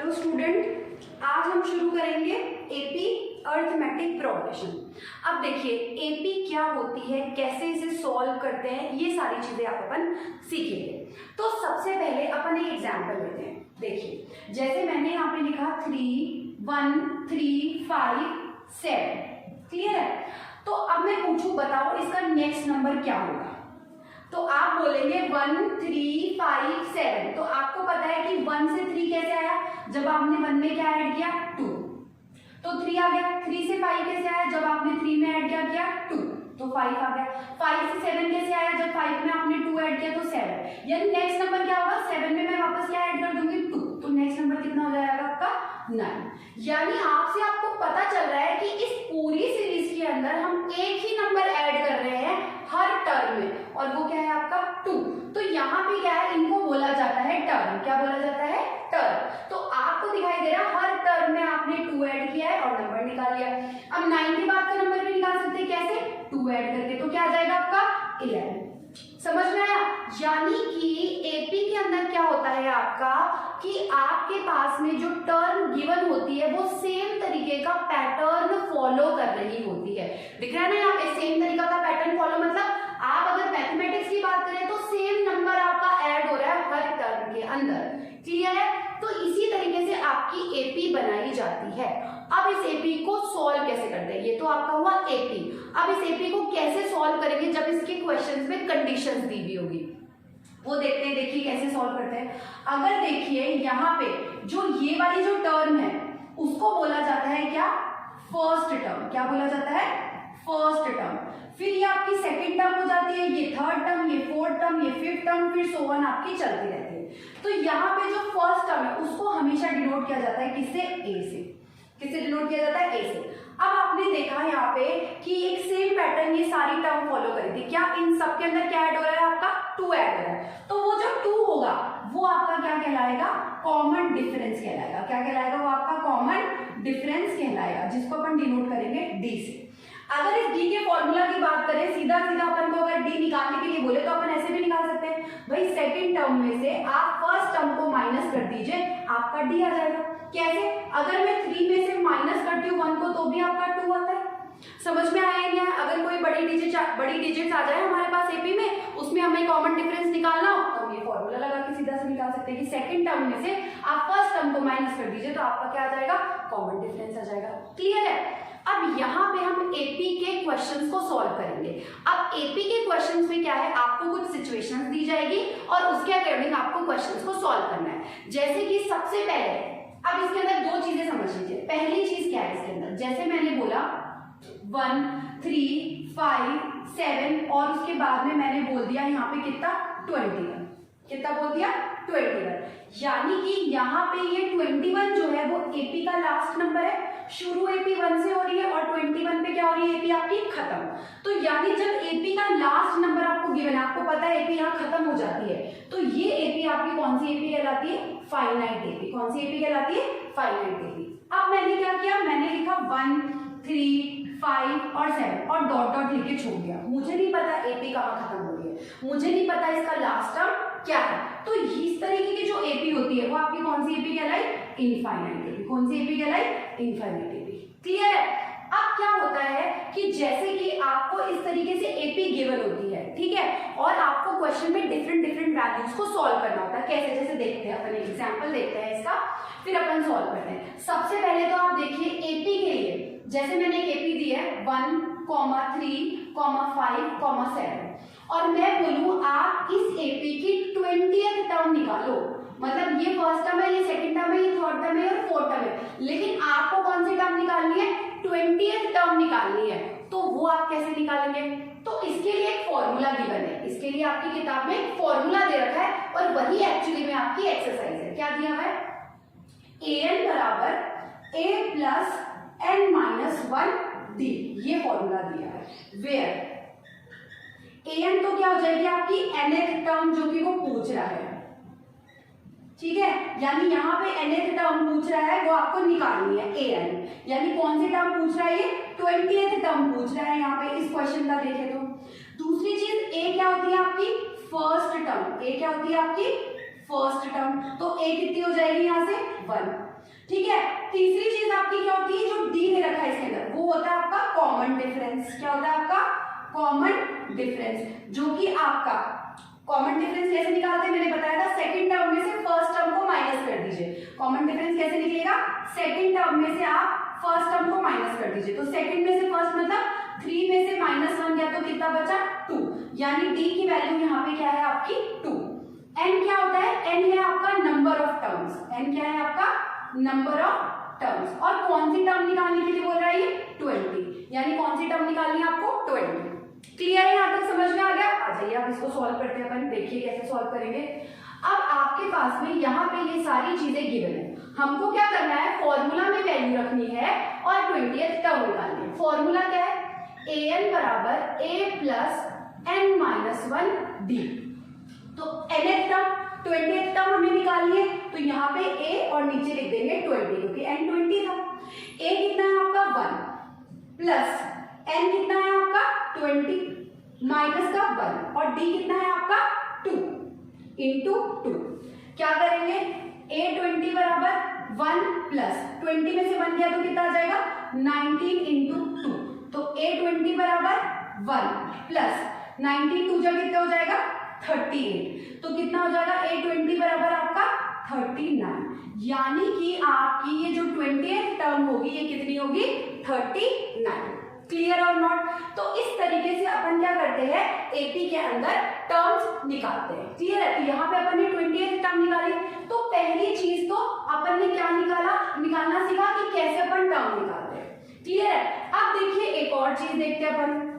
Hello student, आज हम शुरू करेंगे एपी अरिथमेटिक प्रोग्रेशन। अब देखिए एपी क्या होती है, कैसे इसे सॉल्व करते हैं, ये सारी चीजें आप अपन सीखेंगे। तो सबसे पहले अपन एक एग्जांपल लेते हैं। देखिए जैसे मैंने यहाँ पे लिखा 3 1 3 5 7, क्लियर है। तो अब मैं पूछूं बताओ इसका नेक्स्ट नंबर क्या होगा, तो आप बोलेंगे 1 3 5 7। तो आपको पता है कि 1 से 3 कैसे आया, जब आपने 1 में क्या ऐड किया 2, तो 3 आ गया। 3 से 5 कैसे आया, जब आपने 3 में ऐड किया 2, तो 5 आ गया। 5 से 7 कैसे आया, जब 5 में आपने 2 ऐड किया तो 7। यानी नेक्स्ट नंबर क्या होगा, 7 में मैं वापस क्या ऐड कर दूंगी 2, तो नेक्स्ट नंबर कितना हो जाएगा आपका 9। यानी आपसे आपको पता चल रहा है कि इस पूरी सीरीज के अंदर हम एक ही नंबर ऐड कर रहे हैं हर टर्म में, और वो क्या है आपका 2। तो यहाँ पे क्या है, इनको बोला जाता है टर्म। क्या बोला जाता है, टर्म। तो आपको दिखाई दे रहा है हर टर्म में आपने 2 ऐड किया है और नंबर निकाल लिया। अब 9 के बाद का नंबर भी निकाल सकते हैं, कैसे, 2 ऐड करके, तो क्या आ जाएगा आपका 11। समझ में आया। यानी कि एपी के अंदर क्या होता है आपका कि आपके पास में जो टर्म गिवन होती है वो सेम तरीके का पैटर्न फॉलो कर रही होती है। दिख रहा है ना यहाँ पे, सेम तरीका का पैटर्न फॉलो, मतलब आप अगर मैथमेटिक्स की बात करें तो सेम नंबर आपका ऐड हो रहा है हर टर्म के अंदर, क्लियर है। तो इसी तरीके से आपकी एपी बनाई जाती है। अब इस एपी को सॉल्व कैसे करते हैं, ये तो आपका हुआ एपी। अब इस एपी को कैसे सॉल्व करेंगे, जब इसके क्वेश्चंस में कंडीशंस दी हुई होगी, वो देखते हैं। देखिए कैसे सॉल्व करते हैं। अगर देखिए यहाँ पे जो ये वाली जो टर्म है उसको बोला जाता है क्या, फर्स्ट टर्म। क्या बोला जाता है, फर्स्ट टर्म। फिर ये आपकी सेकंड टर्म हो जाती है, ये थर्ड टर्म, ये फोर्थ टर्म, ये फिफ्थ टर्म, फिर सो ऑन आपकी चलती रहती है। तो यहाँ पे जो फर्स्ट टर्म है उसको हमेशा डिनोट किया जाता है किससे, ए से। किससे डिनोट किया जाता है, ए से। अब आपने देखा यहाँ पे कि एक सेम पैटर्न ये सारी टर्म फॉलो करी थी। क्या इन सब के अंदर क्या ऐड हो रहा है आपका, 2 ऐड हो रहा है। तो वो जो 2 होगा वो आपका क्या कहलाएगा, कॉमन डिफरेंस कहलाएगा। क्या कहलाएगा, वो आपका कॉमन डिफरेंस कहलाएगा, जिसको अपन डिनोट करेंगे डी से। अगर इस डी के फॉर्मूला की बात करें, सीधा सीधा अपन को अगर डी निकालने के लिए बोले तो अपन ऐसे भी निकाल सकते हैं, भाई सेकंड टर्म में से आप फर्स्ट टर्म को माइनस कर दीजिए, आपका डी आ जाएगा। कैसे, अगर मैं 3 में से माइनस करती हूँ 1 को तो भी आपका 2 आता है। समझ में आया क्या। अगर कोई बड़ी डिजिट आ जाए हमारे पास एपी में, उसमें हमें कॉमन डिफरेंस निकालना हो तो हम ये फॉर्मूला लगा के सीधा से निकाल सकते हैं कि सेकंड टर्म में से आप फर्स्ट टर्म को माइनस कर दीजिए तो आपका क्या आ जाएगा, कॉमन डिफरेंस आ जाएगा। क्लियर है। अब यहाँ पे हम एपी के क्वेश्चंस को सॉल्व करेंगे। अब एपी के क्वेश्चंस में क्या है, आपको कुछ सिचुएशंस दी जाएगी और उसके अकॉर्डिंग आपको क्वेश्चंस को सॉल्व करना है। जैसे कि सबसे पहले अब इसके अंदर 2 चीजें समझ लीजिए। पहली चीज क्या है इसके अंदर, जैसे मैंने बोला 1 3 5 7 और उसके बाद में मैंने बोल दिया यहाँ पे कितना, 21। कितना बोल दिया, 21। यानी कि यहाँ पे ये 21 जो है वो एपी का लास्ट नंबर है। शुरू एपी 1 से हो रही है और 21 पे क्या हो रही है, एपी आपकी खत्म। तो यानी जब एपी का लास्ट नंबर आपको गिवन है, आपको पता है एपी यहाँ खत्म हो जाती है, तो ये एपी आपकी कौन सी एपी कहलाती है, फाइनाइट एपी। कौन सी एपी कहलाती है, फाइनाइट एपी। अब मैंने क्या किया, मैंने लिखा 1 3 5 और 7 और डॉट डॉट लिख के छोड़ दिया। मुझे नहीं पता एपी कहाँ खत्म हो रही है, मुझे नहीं पता इसका लास्ट टर्म क्या है। तो इस तरीके की जो एपी होती है वो आपकी कौन सी एपी कहलाई, इनफाइनाइट एपी। कौन सी एपी कहलाई, इनफाइनाइट एपी। क्लियर है। अब क्या होता है कि जैसे कि आपको इस तरीके से एपी गिवन होती है, ठीक है, और आपको क्वेश्चन में डिफरेंट वैल्यूज को सॉल्व करना होता है। कैसे, जैसे देखते हैं अपन, एग्जांपल देखते हैं इसका, फिर अपन सॉल्व करते हैं। सबसे पहले तो आप देखिए एपी के लिए, जैसे मैंने एक एपी दी है 1 3 5 7 और मैं बोलूं आप इस एपी की 20th टर्म निकालो, मतलब ये फर्स्ट टर्म है, ये सेकंड टर्म है, ये थर्ड टर्म है और फोर्थ टर्म है, लेकिन आपको कौन सी टर्म निकालनी है, 20th टर्म निकालनी है। तो वो आप कैसे निकालेंगे, तो इसके लिए एक फॉर्मूला गिवन है। इसके लिए आपकी किताब में एक फॉर्मूला दे रखा है और वही एक्चुअली में आपकी एक्सरसाइज है। क्या दिया है, an बराबर a plus n minus 1 d, ये फॉर्मूला दिया है। वेयर an तो क्या हो जाएगी आपकी nth टर्म जो कि वो पूछ रहा है, ठीक है, यानी यहाँ पे nth टर्म पूछ रहा है वो आपको निकालनी है an, यानी कौन सी टर्म पूछ रहा है, ये 20th टर्म पूछ रहा है यहाँ पे इस क्वेश्चन का देखे तो। दूसरी चीज a क्या होती है आपकी, फर्स्ट टर्म। a क्या होती है आपकी, फर्स्ट टर्म, तो a कितनी हो जाएगी यहाँ से 1 1। ठीक है, तीसरी चीज आपकी क्या होती है, जो डी दे रखा है इसके अंदर, वो होता है आपका कॉमन डिफरेंस। क्या होता है आपका कॉमन डिफरेंस, जो कि आपका कॉमन डिफरेंस कैसे निकालते हैं मैंने बताया था, सेकंड टर्म में से फर्स्ट टर्म को माइनस कर दीजिए। कॉमन डिफरेंस कैसे निकलेगा, सेकंड टर्म में से आप फर्स्ट टर्म को माइनस कर दीजिए। तो सेकंड में से फर्स्ट मतलब 3 में से -1 गया तो कितना बचा 2, यानी डी की वैल्यू यहाँ पे क्या है आपकी 2। एन क्या होता है, एन है आपका नंबर ऑफ टर्म्स, एन क्या है आपका नंबर ऑफ टर्म्स। और कौन सी टर्म निकालने के लिए बोल रहा है ये 20, यानी कौन सी टर्म निकालनी है आपको 20। क्लियर है, यहाँ तक समझ में आ गया। आ जाइए आप इसको सॉल्व करते हैं अपन, देखिए कैसे सॉल्व करेंगे। अब आपके पास में यहाँ पे ये सारी चीजें गिवन है, हमको क्या करना है, फॉर्मूला में वैल्यू रखनी है और 20th टर्म निकालनी है। फॉर्मूला क्या है, an बराबर a plus n minus 1 d। तो nth टर्म 20th टर्म हमें निकालनी है, तो यहाँ पे a और नीचे लिख देंगे 20, क्योंकि n 20 था। a कितना है आपका 1 प्लस n कितना है आपका 20 माइनस का 1 और d कितना है आपका 2 इंटू 2। क्या करेंगे, a 20 बराबर 1 प्लस 20 में से 1 गया तो कितना आ जाएगा 19 इंटू 2। तो a 20 बराबर 1 प्लस 19 2 जब कितना हो जाएगा 38, तो कितना हो जाएगा a 20 बराबर आपका 39, यानी कि आपकी ये जो 20th टर्म होगी ये कितनी होगी 39। क्लियर और नॉट। तो इस तरीके से अपन क्या करते हैं, एपी के अंदर टर्म्स निकालते हैं। क्लियर है, तो यहाँ पे अपन ने 20th टर्म निकाली, तो पहली चीज तो अपन ने क्या निकालना सीखा कि कैसे अपन टर्म निकालते हैं। क्लियर है, अब देखिए एक और चीज देखते हैं अपन।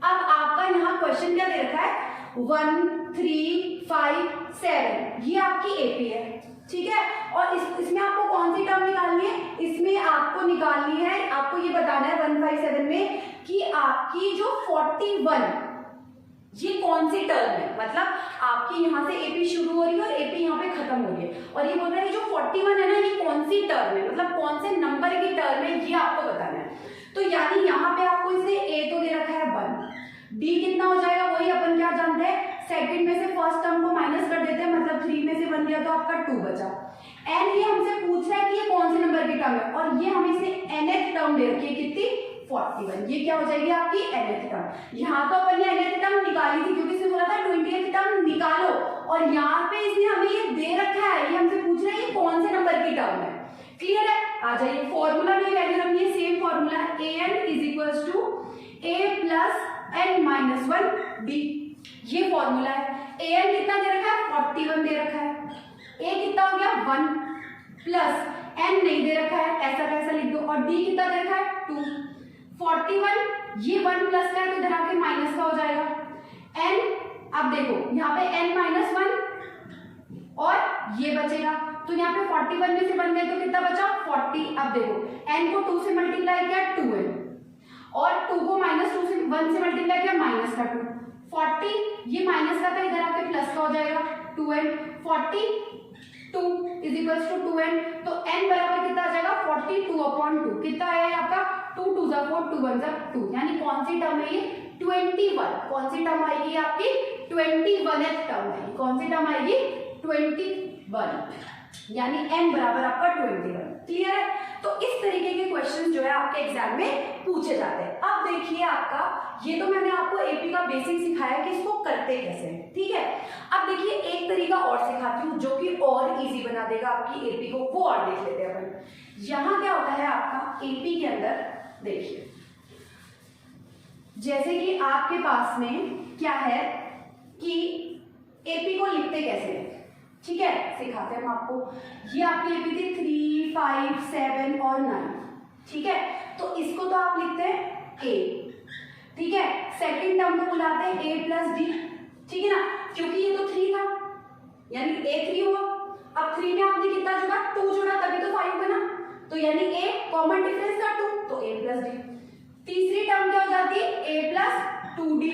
अब आपका यहाँ क्वेश्चन क्या दे रखा है, 1 3 5 7, ये आपकी एपी है। ठीक है, और इसमें आपको कौन सी टर्म निकालनी है, इसमें आपको निकालनी है, आपको ये बताना है 157 में कि आपकी जो 41 ये कौन सी टर्म है, मतलब आपकी यहाँ से एपी शुरू हो रही है और एपी यहाँ पे खत्म हो रही है, और ये बोल रहा है जो 41 है ना ये कौन सी टर्म है, मतलब कौन से नंबर की टर्म है, ये आपको बताना है। तो यानी यहाँ पे आपको इसने ए तो दे रखा है 1, डी कितना हो जाएगा, वही अपन क्या जानते हैं, सेकंड में से फर्स्ट टर्म को माइनस कर देते हैं, मतलब 3 में से 1 गया तो आपका 2 बचा। एन ये हमसे पूछ रहा है कि ये कौन से नंबर की टर्म है, और ये हमें इसे nth टर्म दे रखी है कितनी 41, ये क्या हो जाएगी आपकी nth टर्म। यहाँ तो अपन ने nth टर्म निकाली थी क्योंकि इसने बोला था 20th टर्म निकालो, और यहाँ पे इसने हमें ये दे रखा है, ये हमसे पूछ रहा है ये कौन से नंबर की टर्म है। क्लियर है, आ जाइए फॉर्मूला में वैल्यू रखनी है, सेम फॉर्मूला है, an is equals to a plus n minus 1 d, ये फॉर्मूला है। an कितना दे रखा है 41 दे रखा है, a कितना हो गया 1 प्लस n नहीं दे रखा है, ऐसा कैसा लिख दो, और d कितना दे रखा है 2। 41 ये 1 प्लस का है तो इधर आके माइनस का हो जाएगा। n अब देखो यहाँ पे n माइनस 1 और ये बचेगा, तो यहाँ पे 41 में से 1 गए तो कितना बचा 40। अब देखो n को 2 से मल्टीप्लाई किया 2n, और 2 को -2 से 1 से मल्टीप्लाई किया माइनस का 2, 40 ये माइनस का था इधर आके प्लस का हो जाएगा 2n, 42 is equals to 2n, तो n बराबर कितना आ जाएगा 42/2, कितना आया आपका 2 2 जा 4 2 1 जा 2, यानी कौन सी टर्म है ये 21, कौन सी टर्म आएगी आपकी 21th टर्म आएगी, कौन सी टर्म आएगी 21, यानी n बराबर आपका 21। क्लियर है, तो इस तरीके के क्वेश्चन जो है आपके एग्जाम में पूछे जाते हैं। अब देखिए आपका, ये तो मैंने आपको एपी का बेसिक सिखाया कि इसको करते कैसे हैं, ठीक है। अब देखिए एक तरीका और सिखाती हूँ जो कि और इजी बना देगा आपकी एपी को, वो और देख लेते हैं अपन। यहाँ क्या होता है आपका एपी के अंदर, देखिए जैसे कि आपके पास में क्या है कि एपी को लिखते कैसे हैं, ठीक है, सिखाते हैं हम आपको। ये आपकी एपी थी 3 5 7 और 9, ठीक है, तो इसको तो आप लिखते हैं a, ठीक है, सेकंड टर्म को बुलाते हैं a प्लस डी, ठीक है ना, क्योंकि ये तो 3 था यानी a 3 हुआ। अब 3 में आपने कितना जोड़ा 2 जोड़ा तभी तो 5 बना, तो यानी a कॉमन डिफरेंस का 2 तो a प्लस डी। तीसरी टर्म क्या हो जाती है a प्लस 2d,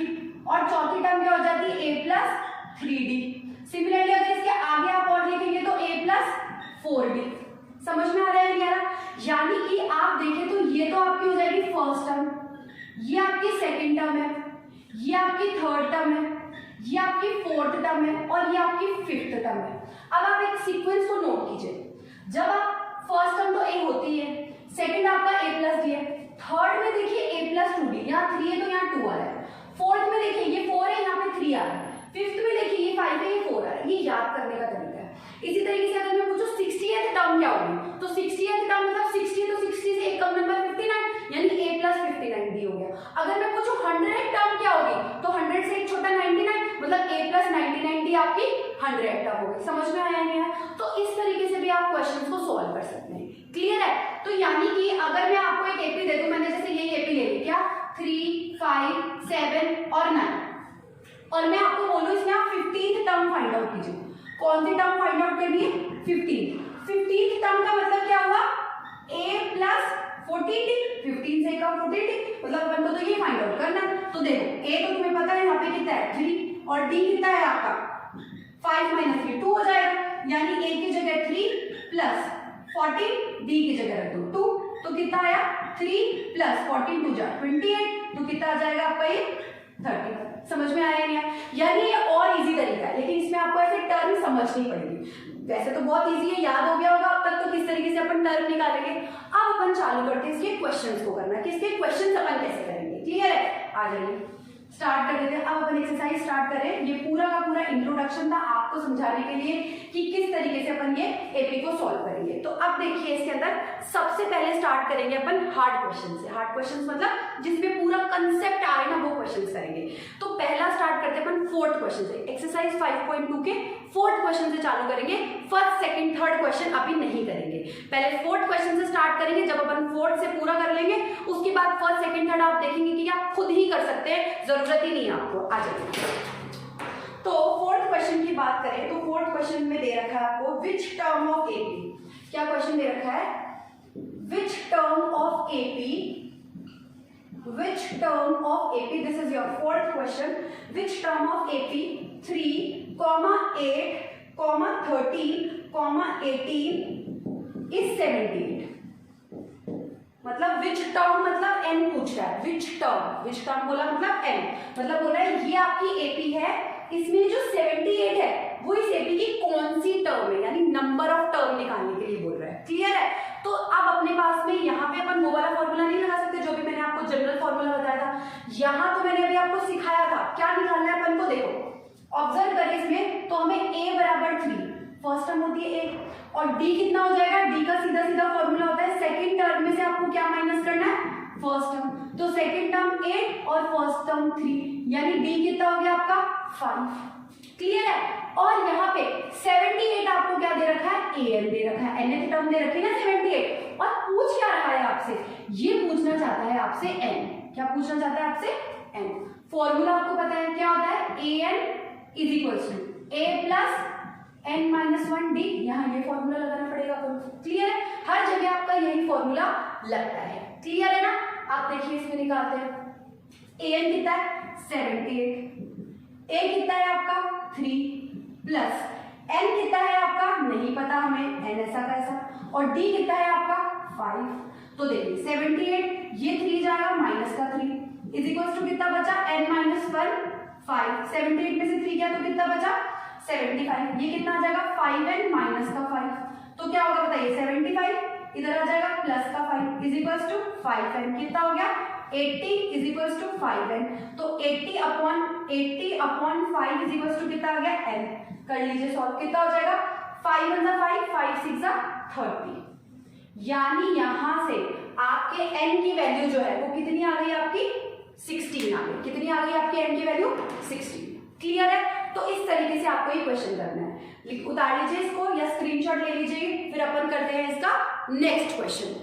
और चौथी टर्म क्या हो जाती है a प्लस 3d। सिमिलरली अगर इसके आगे आप और लिखेंगे तो a प्लस 4d। समझ में आ रहा है यार, यानी कि आप देखें तो ये तो आपकी हो जाएगी फर्स्ट टर्म, ये आपकी सेकंड टर्म है, ये आपकी थर्ड टर्म है, ये आपकी फोर्थ टर्म है, और ये आपकी फिफ्थ टर्म है। अब आप एक सीक्वेंस को नोट कीजिए, जब आप 3 है। थर्ड में देखिए a प्लस 2d, यहाँ 3 है तो यहाँ 2 आ रहा है। फोर्थ में देखिए ये 4 है, यहाँ पे 3 आ रहा है। फिफ्थ में देखिए ये 5 है, ये 4 आ रहा है। ये याद करने का तरीका है। इसी तरीके से अगर मैं पूछूं 60th टर्म क्या होगी, तो 60th टर्म मतलब 60 तो 60 से एक कम नंबर 59, यानी a प्लस 59 d हो गया। अगर मैं पूछूं 100 टर्म क्या होगी, तो 100 से एक छोटा 99, मतलब a प्लस 99 d आपकी 100 टर्म होगी। समझ में आया नहीं है? तो इस तरीके से भी आप क्वेश्चंस को सॉल्व कर सकते हैं। क्लियर है? तो यानी कि अगर मैं आपको एक एपी दे दूं, मैंने जैसे ये एपी ले ली, क्या 3, 5, 7 और 9, और मैं आपको बोलूं इसमें आप 15th टर्म फाइंड आउट कीजिए। कौन सी टर्म फाइंड आउट करनी है? 15th टर्म का मतलब क्या हुआ? a प्लस 14d, 15 से का 14d, मतलब अपन को तो ये फाइंड आउट करना है। तो देखो a तो तुम्हें पता है यहाँ पे कितना है 3, और d कितना है आपका 5 माइनस 3 2 हो जाएगा, यानी a की जगह 3 प्लस 14, d की जगह रख दो 2, तो कितना आया 3 प्लस 14 2 जा 28, तो कितना आ जाएगा आपका ये 30। समझ में आया नहीं है? यानी ये और इजी तरीका है, लेकिन इसमें आपको ऐसे टर्म समझनी पड़ेगी। वैसे तो बहुत इजी है, याद हो गया होगा अब तक तो किस तरीके से अपन टर्म निकालेंगे। अब अपन चालू करते हैं इसके क्वेश्चंस को करना, कि इसके क्वेश्चंस अपन कैसे करेंगे। क्लियर है? आ जाइए स्टार्ट कर देते हैं। अब अपन एक्सरसाइज स्टार्ट करें। ये पूरा का पूरा इंट्रोडक्शन था आपको समझाने के लिए कि किस तरीके से अपन ये एपी को सॉल्व करेंगे। तो अब देखिए इसके अंदर सबसे पहले स्टार्ट करेंगे अपन हार्ड क्वेश्चन से। हार्ड क्वेश्चन मतलब जिसमें पूरा कंसेप्ट आए ना, वो क्वेश्चन करेंगे। तो पहला स्टार्ट करते हैं अपन फोर्थ क्वेश्चन से। एक्सरसाइज 5.2 के फोर्थ क्वेश्चन से चालू करेंगे। फर्स्ट, सेकंड, थर्ड क्वेश्चन अभी नहीं करेंगे, पहले फोर्थ क्वेश्चन से स्टार्ट करेंगे। जब अपन फोर्थ से पूरा कर लेंगे उसके बाद फर्स्ट, सेकंड, थर्ड आप देखेंगे कि आप खुद ही कर सकते हैं, जरूरत ही नहीं है आपको। आ जाइए। तो फोर्थ क्वेश्चन की बात करें तो फोर्थ क्वेश्चन में दे रखा है आपको विच टर्म ऑफ एपी। क्या क्वेश्चन दे रखा है? Which term of AP, which term of AP, this is your fourth question, which term of AP 3, 8, 13, 18 is 78। मतलब which term मतलब n पूछ रहा है। which term बोला मतलब n, मतलब बोल रहा है ये आपकी AP है, इसमें जो 78 है वो इस AP की कौन सी टर्म है, यानी नंबर ऑफ टर्म निकालने के लिए बोल रहा है। क्लियर है? तो अब अपने पास में यहाँ पे अपन वो वाला फॉर्मूला नहीं लगा सकते जो भी मैंने आपको जनरल फॉर्मूला बताया था। यहाँ तो मैंने अभी आपको सिखाया था क्या निकालना है अपन को। देखो ऑब्जर्व करें इसमें, तो हमें a बराबर 3 फर्स्ट टर्म होती है a, और d कितना हो जाएगा? d का सीधा सीधा फॉर्मूला होता है सेकंड टर्म में से आपको क्या माइनस करना है? First term. तो सेकंड टर्म 8 और फर्स्ट टर्म 3, यानी d कितना हो गया आपका 5। क्लियर है? और यहाँ पे 78 आपको क्या दे रखा है? an दे रखा है, nth टर्म दे रखी है ना 78, और पूछ क्या रहा है आपसे? ये पूछना चाहता है आपसे n। क्या पूछना चाहता है आपसे? n। फॉर्मूला आपको पता है क्या होता है? an is equals to a plus n minus 1d। यहाँ ये फॉर्मूला लगाना पड़ेगा आपको। क्लियर है? हर जगह आपका यही फॉर्मूला लगता है। क्लियर है ना? आप देखिए इसमें निकालते हैं। an कितना है? 78, a कितना है आपका 3 प्लस n कितना है आपका नहीं पता हमें, n ऐसा कैसा, और d कितना है आपका 5। तो देखिए 78, ये 3 जाएगा माइनस का 3 इज इक्वल टू कितना बचा? n minus 1 5। 78 में से 3 गया तो कितना बचा? 75। ये कितना आ जाएगा? 5n माइनस का 5। तो क्या होगा बताइए? 75 इधर आ जाएगा प्लस का 5 इज इक्वल टू 5n। कितना हो गया? 80 इज इक्वल टू 5n। तो 80 अपॉन 5 इज इक्वल टू कितना आ गया? n। कर लीजिए सॉल्व। कितना हो जाएगा? 5 1 5, 5 6 30। यानी यहां से आपके n की वैल्यू जो है वो कितनी आ गई आपकी? 16 आ गई। कितनी आ गई आपकी n की वैल्यू? 16। क्लियर है? तो इस तरीके से आपको ये क्वेश्चन करना है। उतार लीजिए इसको या स्क्रीनशॉट ले लीजिए, फिर अपन करते हैं इसका नेक्स्ट क्वेश्चन।